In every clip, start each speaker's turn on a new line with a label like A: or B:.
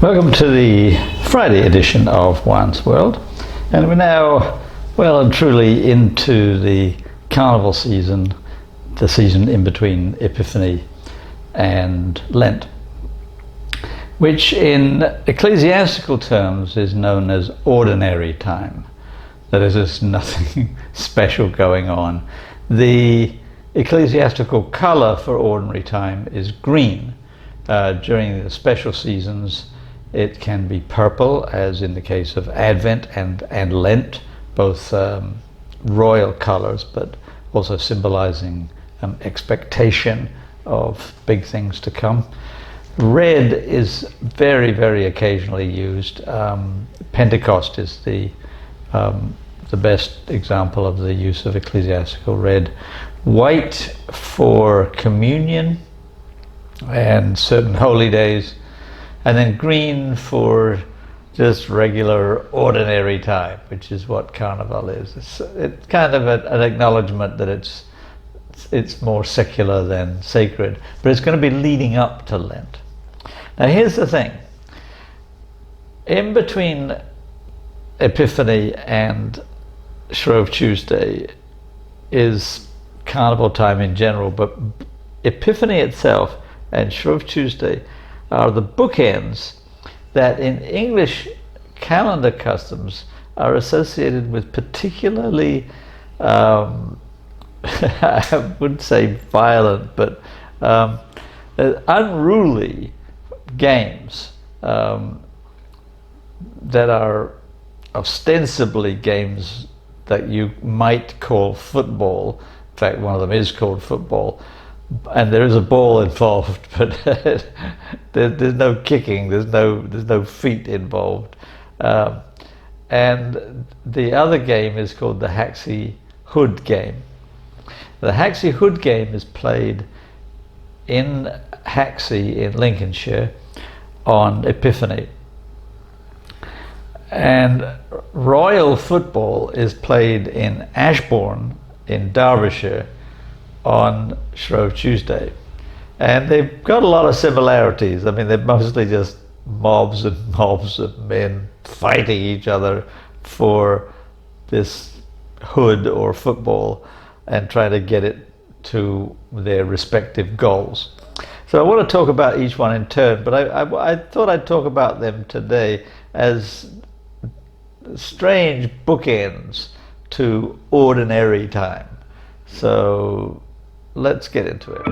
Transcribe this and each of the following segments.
A: Welcome to the Friday edition of Wine's World, and we're now well and truly into the Carnival season, the season in between Epiphany and Lent, which in ecclesiastical terms is known as ordinary time. That is, there's nothing special going on. The ecclesiastical colour for ordinary time is green. During the special seasons it can be purple, as in the case of Advent and Lent, both royal colours, but also symbolising expectation of big things to come. Red is very, very occasionally used. Pentecost is the best example of the use of ecclesiastical red. White for communion and certain holy days, and then green for just regular ordinary time, which is what Carnival is. It's kind of an acknowledgement that it's more secular than sacred, but it's going to be leading up to Lent. Now here's the thing. In between Epiphany and Shrove Tuesday is Carnival time in general, but Epiphany itself and Shrove Tuesday are the bookends that in English calendar customs are associated with particularly, I wouldn't say violent, but unruly games that are ostensibly games that you might call football. In fact, one of them is called football, and there is a ball involved, but there's no kicking, there's no feet involved. And the other game is called the Haxy Hood game. The Haxy Hood game is played in Haxey in Lincolnshire on Epiphany. And Royal Football is played in Ashbourne in Derbyshire on Shrove Tuesday. And they've got a lot of similarities. I mean, they're mostly just mobs and mobs of men fighting each other for this hood or football and trying to get it to their respective goals. So I want to talk about each one in turn, but I thought I'd talk about them today as strange bookends to ordinary time. So let's get into it.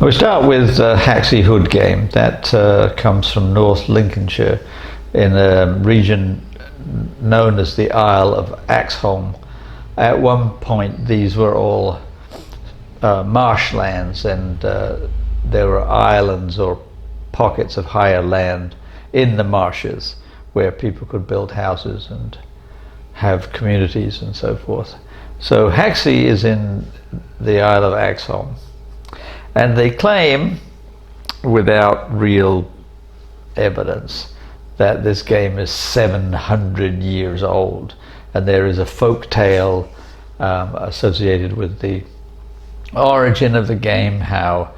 A: We start with the Haxy Hood game. That comes from North Lincolnshire in a region known as the Isle of Ashbourne. At one point these were all marshlands, and there were islands or pockets of higher land in the marshes where people could build houses and have communities and so forth. So Haxy is in the Isle of Ashbourne. And they claim, without real evidence, that this game is 700 years old. And there is a folk tale associated with the origin of the game, how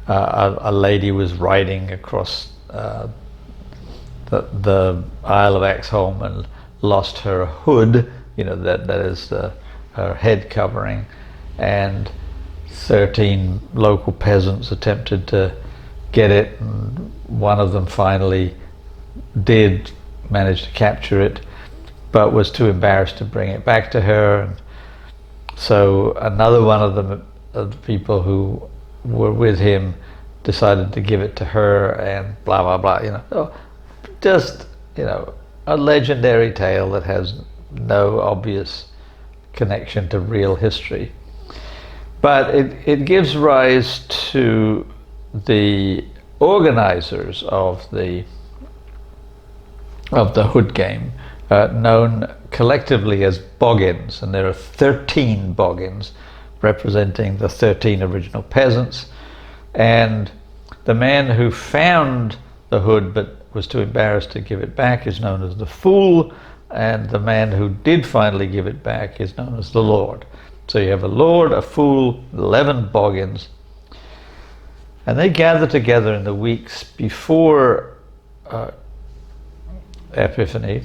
A: a lady was riding across the Isle of Ashbourne and lost her hood, that is her head covering, and 13 local peasants attempted to get it, and one of them finally did manage to capture it, but was too embarrassed to bring it back to her. And so another one of the people who were with him decided to give it to her, and blah blah blah. So just a legendary tale that has no obvious connection to real history. But it gives rise to the organizers of the hood game, known collectively as boggins, and there are 13 boggins representing the 13 original peasants. And the man who found the hood but was too embarrassed to give it back is known as the fool, and the man who did finally give it back is known as the lord. So you have a lord, a fool, 11 boggins, and they gather together in the weeks before Epiphany,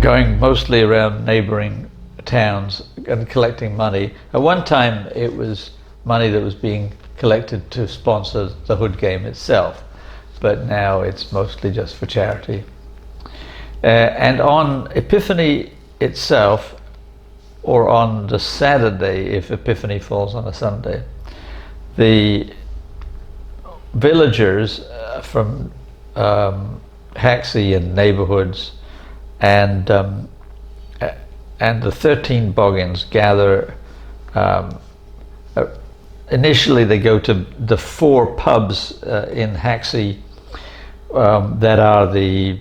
A: going mostly around neighboring towns and collecting money. At one time it was money that was being collected to sponsor the hood game itself, but now it's mostly just for charity. And on Epiphany itself, or on the Saturday, if Epiphany falls on a Sunday, the villagers from Haxey and neighborhoods and the 13 boggins gather. Initially they go to the 4 pubs in Haxey that are the,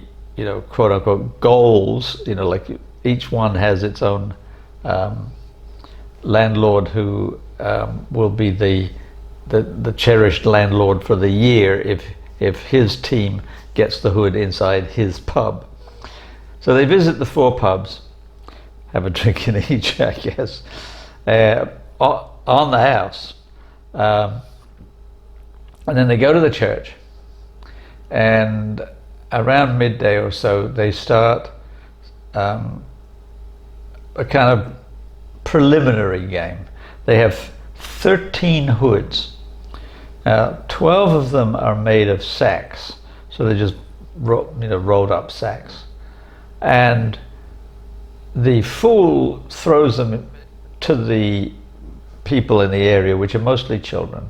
A: quote unquote goals, like each one has its own landlord who will be the cherished landlord for the year if his team gets the hood inside his pub. So they visit the 4 pubs, have a drink in each, I guess, on the house, and then they go to the church, and around midday or so they start a kind of preliminary game. They have 13 hoods. 12 of them are made of sacks, so they're just rolled up sacks, and the fool throws them to the people in the area, which are mostly children,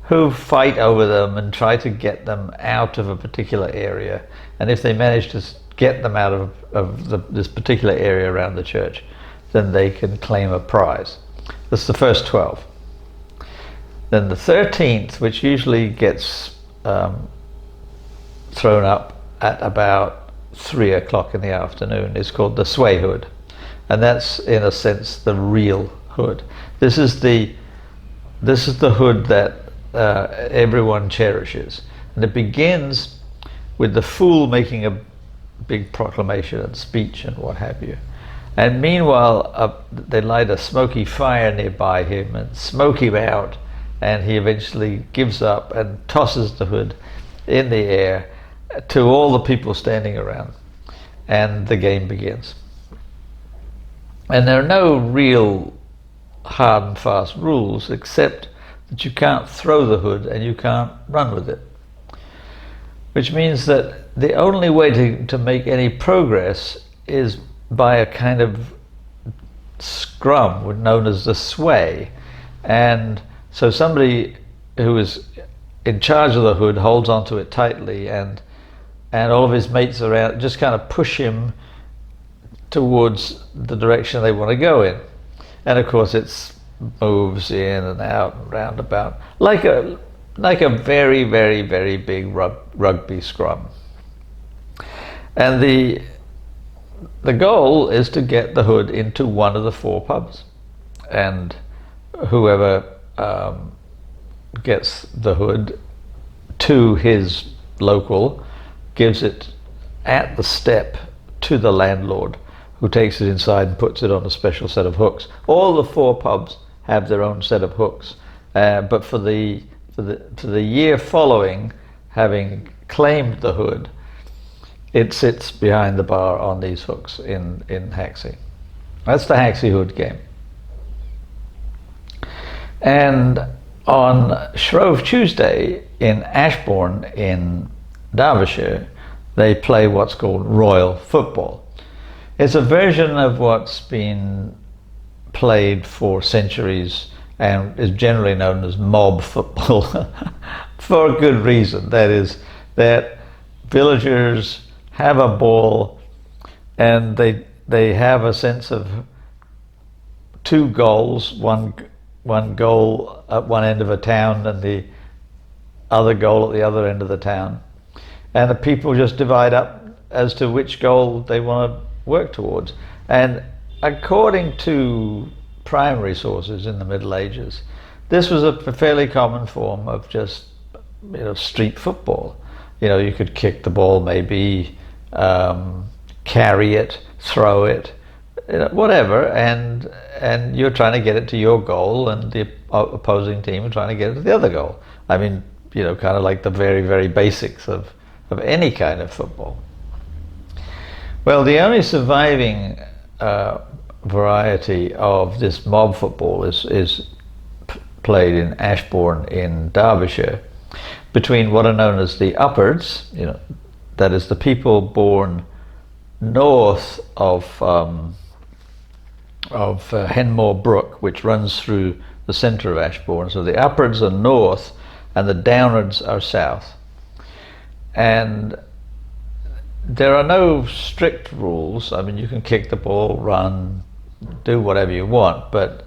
A: who fight over them and try to get them out of a particular area. And if they manage to get them out of this particular area around the church, then they can claim a prize. That's the first 12. Then the 13th, which usually gets thrown up at about 3 o'clock in the afternoon, is called the sway hood. And that's, in a sense, the real hood. This is the hood that everyone cherishes. And it begins with the fool making a big proclamation and speech and what have you. And meanwhile, they light a smoky fire nearby him and smoke him out, and he eventually gives up and tosses the hood in the air to all the people standing around, and the game begins. And there are no real hard and fast rules, except that you can't throw the hood and you can't run with it, which means that the only way to make any progress is by a kind of scrum known as the sway. And so somebody who is in charge of the hood holds onto it tightly, and all of his mates around just kind of push him towards the direction they want to go in. And of course it moves in and out and round about like a very, very, very big rugby scrum. And the goal is to get the hood into one of the 4 pubs, and whoever gets the hood to his local gives it at the step to the landlord, who takes it inside and puts it on a special set of hooks. All the 4 pubs have their own set of hooks, but for the year following, having claimed the hood, it sits behind the bar on these hooks in Haxey. That's the Haxey hood game. And on Shrove Tuesday in Ashbourne in Derbyshire, they play what's called Royal Football. It's a version of what's been played for centuries and is generally known as mob football for a good reason. That is, that villagers have a ball and they have a sense of two goals, one goal at one end of a town and the other goal at the other end of the town. And the people just divide up as to which goal they want to work towards. And according to primary sources in the Middle Ages, this was a fairly common form of just, street football. You could kick the ball, maybe carry it, throw it, whatever, and you're trying to get it to your goal, and the opposing team are trying to get it to the other goal. I mean, kind of like the very, very basics of any kind of football. Well, the only surviving variety of this mob football is played in Ashbourne in Derbyshire, between what are known as the uppards, that is the people born north of Henmore Brook, which runs through the centre of Ashbourne. So the uppards are north and the downwards are south. And there are no strict rules. I mean, you can kick the ball, run, do whatever you want, but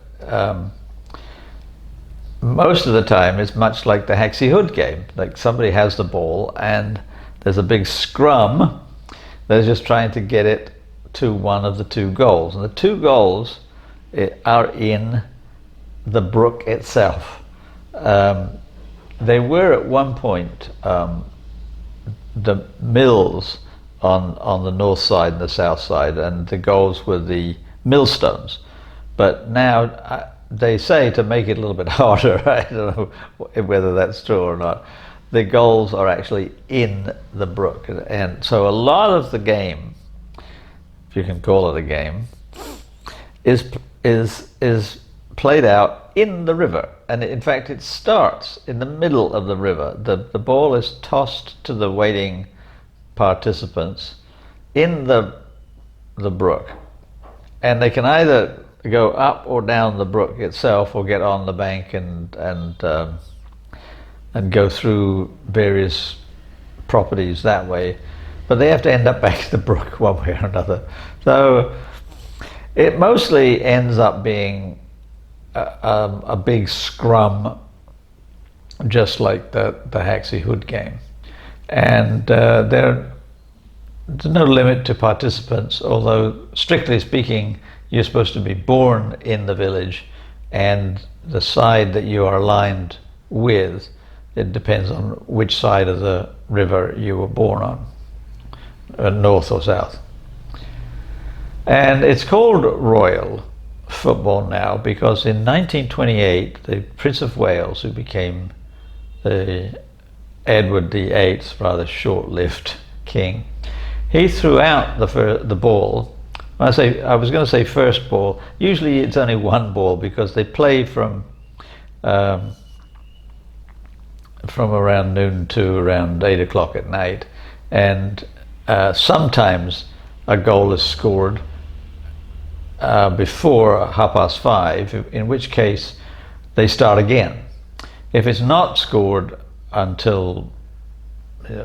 A: most of the time it's much like the Haxy Hood game. Like somebody has the ball and there's a big scrum. They're just trying to get it to one of the two goals. And the two goals are in the brook itself. They were at one point the mills on the north side and the south side, and the goals were the millstones. But now they say, to make it a little bit harder, I don't know whether that's true or not, the goals are actually in the brook. And so a lot of the game, if you can call it a game, is played out in the river. And in fact it starts in the middle of the river. The ball is tossed to the waiting participants in the brook, and they can either go up or down the brook itself, or get on the bank and go through various properties that way, but they have to end up back in the brook one way or another. So it mostly ends up being a big scrum, just like the Haxy Hood game. And there's no limit to participants, although strictly speaking you're supposed to be born in the village, and the side that you are aligned with, it depends on which side of the river you were born on, north or south. And it's called Royal Football now because in 1928 the Prince of Wales, who became the Edward VIII, rather short-lived king, he threw out the ball. I was going to say first ball. Usually it's only one ball because they play from around noon to around 8 o'clock at night, and sometimes a goal is scored before 5:30, in which case they start again. If it's not scored until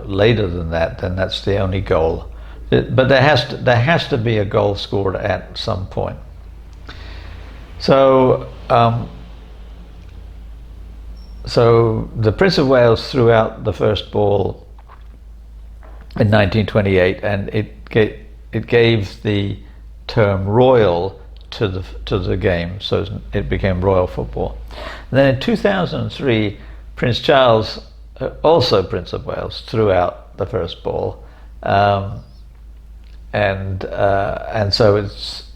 A: later than that, then that's the only goal. But there has to be a goal scored at some point. So so the Prince of Wales threw out the first ball in 1928, and it gave the term royal to the game, so it became Royal Football. And then in 2003, Prince Charles, also Prince of Wales, threw out the first ball, and so it's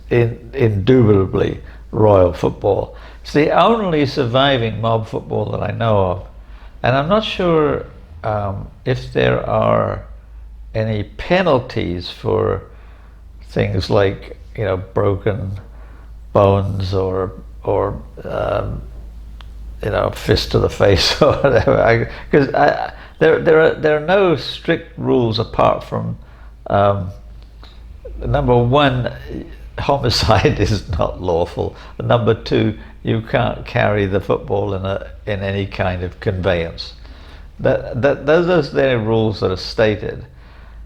A: indubitably Royal Football. It's the only surviving mob football that I know of, and I'm not sure if there are any penalties for things like broken bones or fist to the face or whatever. Because there are no strict rules apart from number one, homicide is not lawful. Number two, you can't carry the football in any kind of conveyance. Those are the rules that are stated.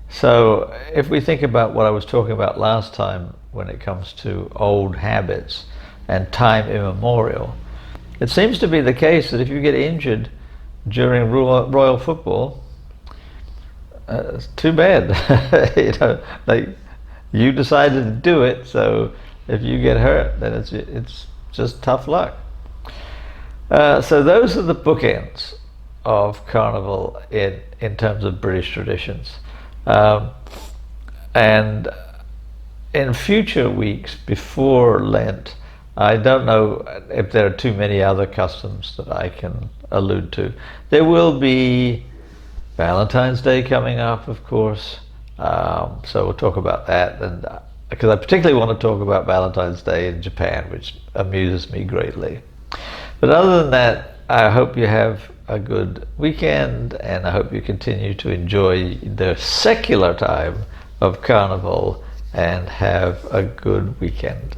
A: So if we think about what I was talking about last time when it comes to old habits, and time immemorial. It seems to be the case that if you get injured during Royal Football, it's too bad. You decided to do it, so if you get hurt, then it's just tough luck. So those are the bookends of Carnival in terms of British traditions. And in future weeks before Lent, I don't know if there are too many other customs that I can allude to. There will be Valentine's Day coming up, of course, so we'll talk about that, and because I particularly want to talk about Valentine's Day in Japan, which amuses me greatly. But other than that, I hope you have a good weekend, and I hope you continue to enjoy the secular time of Carnival and have a good weekend.